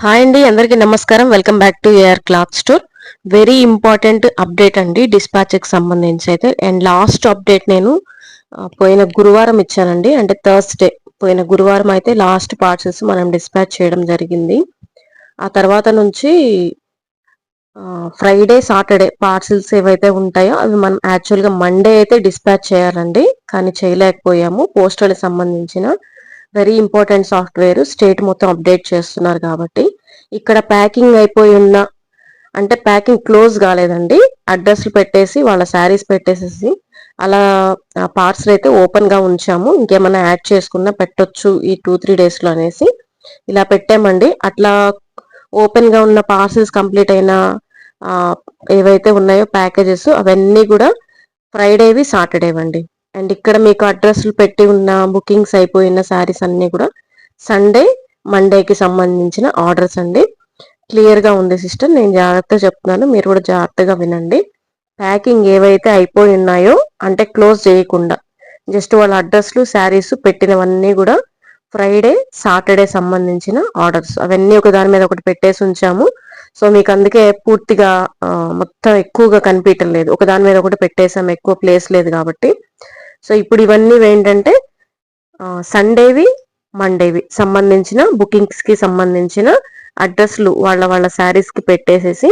Hi అండి, అందరికీ నమస్కారం. Welcome back to AR cloth store. Very important update అండి డిస్పాచ్కి సంబంధించి అయితే. అండ్ లాస్ట్ అప్డేట్ నేను పోయిన గురువారం ఇచ్చానండి, అంటే థర్స్డే పోయిన గురువారం అయితే లాస్ట్ పార్సల్స్ మనం డిస్పాచ్ చేయడం జరిగింది. ఆ తర్వాత నుంచి ఫ్రైడే సాటర్డే పార్సిల్స్ ఏవైతే ఉంటాయో అవి మనం యాక్చువల్గా మండే అయితే డిస్పాచ్ చేయాలండి, కానీ చేయలేకపోయాము. పోస్టల్ సంబంధించిన వెరీ ఇంపార్టెంట్ సాఫ్ట్వేర్ స్టేట్ మొత్తం అప్డేట్ చేస్తున్నారు కాబట్టి ఇక్కడ ప్యాకింగ్ అయిపోయి ఉన్న, అంటే ప్యాకింగ్ క్లోజ్ కాలేదండి, అడ్రస్లు పెట్టేసి వాళ్ళ శారీస్ పెట్టేసేసి అలా పార్సల్ అయితే ఓపెన్ గా ఉంచాము. ఇంకేమైనా యాడ్ చేసుకున్నా పెట్టొచ్చు ఈ 2-3 days లో అనేసి ఇలా పెట్టామండి. అట్లా ఓపెన్ గా ఉన్న పార్సల్స్ కంప్లీట్ అయిన ఏవైతే ఉన్నాయో ప్యాకేజెస్ అవన్నీ కూడా ఫ్రైడేవి సాటర్డేవండి. అండ్ ఇక్కడ మీకు అడ్రస్లు పెట్టి ఉన్న బుకింగ్స్ అయిపోయిన శారీస్ అన్ని కూడా సండే మండేకి సంబంధించిన ఆర్డర్స్ అండి. క్లియర్ గా ఉంది సిస్టర్, నేను జాగ్రత్తగా చెప్తున్నాను, మీరు కూడా జాగ్రత్తగా వినండి. ప్యాకింగ్ ఏవైతే అయిపోయి ఉన్నాయో అంటే క్లోజ్ చేయకుండా జస్ట్ వాళ్ళ అడ్రస్లు శారీస్ పెట్టినవన్నీ కూడా ఫ్రైడే సాటర్డే సంబంధించిన ఆర్డర్స్ అవన్నీ ఒక దాని మీద ఒకటి పెట్టేసి ఉంచాము. సో మీకు అందుకే పూర్తిగా మొత్తం ఎక్కువగా కనిపించలేదు, ఒక దాని మీద ఒకటి పెట్టేసాము, ఎక్కువ ప్లేస్ లేదు కాబట్టి. సో ఇప్పుడు ఇవన్నీ ఏంటంటే సండేవి మండేవి సంబంధించిన బుకింగ్స్ కి సంబంధించిన అడ్రస్లు వాళ్ళ వాళ్ళ శారీస్ కి పెట్టేసేసి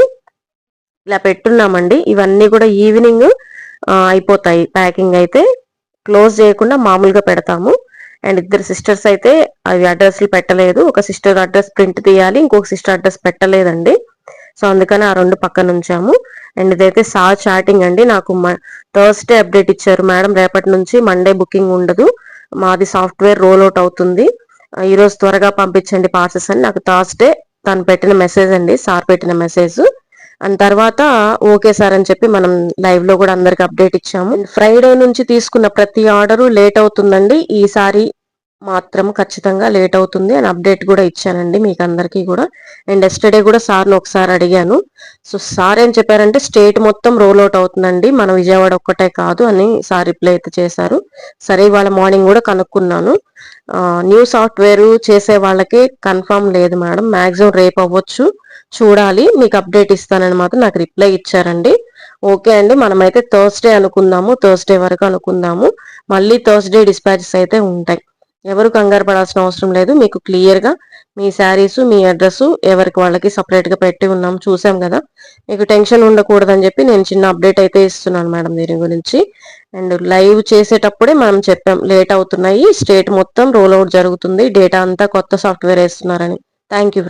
ఇలా పెట్టున్నామండి. ఇవన్నీ కూడా ఈవినింగ్ అయిపోతాయి. ప్యాకింగ్ అయితే క్లోజ్ చేయకుండా మామూలుగా పెడతాము. అండ్ ఇద్దరు సిస్టర్స్ అయితే అవి అడ్రస్లు పెట్టలేదు. ఒక సిస్టర్ అడ్రస్ ప్రింట్ తీయాలి, ఇంకొక సిస్టర్ అడ్రస్ పెట్టలేదండి. సో అందుకని ఆ రెండు పక్కన ఉంచాము. అండ్ ఇదైతే చాటింగ్ అండి, నాకు థర్స్డే అప్డేట్ ఇచ్చారు, మేడం రేపటి నుంచి మండే బుకింగ్ ఉండదు, మాది సాఫ్ట్వేర్ రోల్ అవుట్ అవుతుంది, ఈరోజు త్వరగా పంపించండి పార్సెస్ అని నాకు థర్స్డే తను పెట్టిన మెసేజ్ అండి, సార్ పెట్టిన మెసేజ్. అండ్ తర్వాత ఓకే సార్ అని చెప్పి మనం లైవ్ లో కూడా అందరికి అప్డేట్ ఇచ్చాము. ఫ్రైడే నుంచి తీసుకున్న ప్రతి ఆర్డరు లేట్ అవుతుందండి, ఈసారి మాత్రం ఖచ్చితంగా లేట్ అవుతుంది అని అప్డేట్ కూడా ఇచ్చానండి మీకు అందరికీ కూడా. అండ్ ఎస్టర్డే కూడా సార్ని ఒకసారి అడిగాను. సో సార్ ఏం చెప్పారంటే స్టేట్ మొత్తం రోల్ అవుట్ అవుతుందండి, మన విజయవాడ ఒక్కటే కాదు అని సార్ రిప్లై అయితే చేశారు. సరే ఇవాళ మార్నింగ్ కూడా కనుక్కున్నాను, న్యూ సాఫ్ట్వేర్ చేసే వాళ్ళకి కన్ఫర్మ్ లేదు మేడం, మాక్సిమం రేపు అవ్వచ్చు, చూడాలి, మీకు అప్డేట్ ఇస్తానని మాత్రం నాకు రిప్లై ఇచ్చారండి. ఓకే అండి, మనమైతే థర్స్డే అనుకుందాము, థర్స్డే వరకు అనుకుందాము, మళ్ళీ థర్స్డే డిస్పాచెస్ అయితే ఉంటాయి. ఎవరు కంగారు పడాల్సిన అవసరం లేదు, మీకు క్లియర్ గా మీ శారీస్ మీ అడ్రస్ ఎవరికి వాళ్ళకి సపరేట్ గా పెట్టి ఉన్నాం, చూసాం కదా, మీకు టెన్షన్ ఉండకూడదని చెప్పి నేను చిన్న అప్డేట్ అయితే ఇస్తున్నాను మేడం దీని గురించి. అండ్ లైవ్ చేసేటప్పుడే మనం చెప్పాం లేట్ అవుతున్నాయి, స్టేట్ మొత్తం రోల్ అవుట్ జరుగుతుంది, డేటా అంతా కొత్త సాఫ్ట్వేర్ వేస్తున్నారని. Thank you.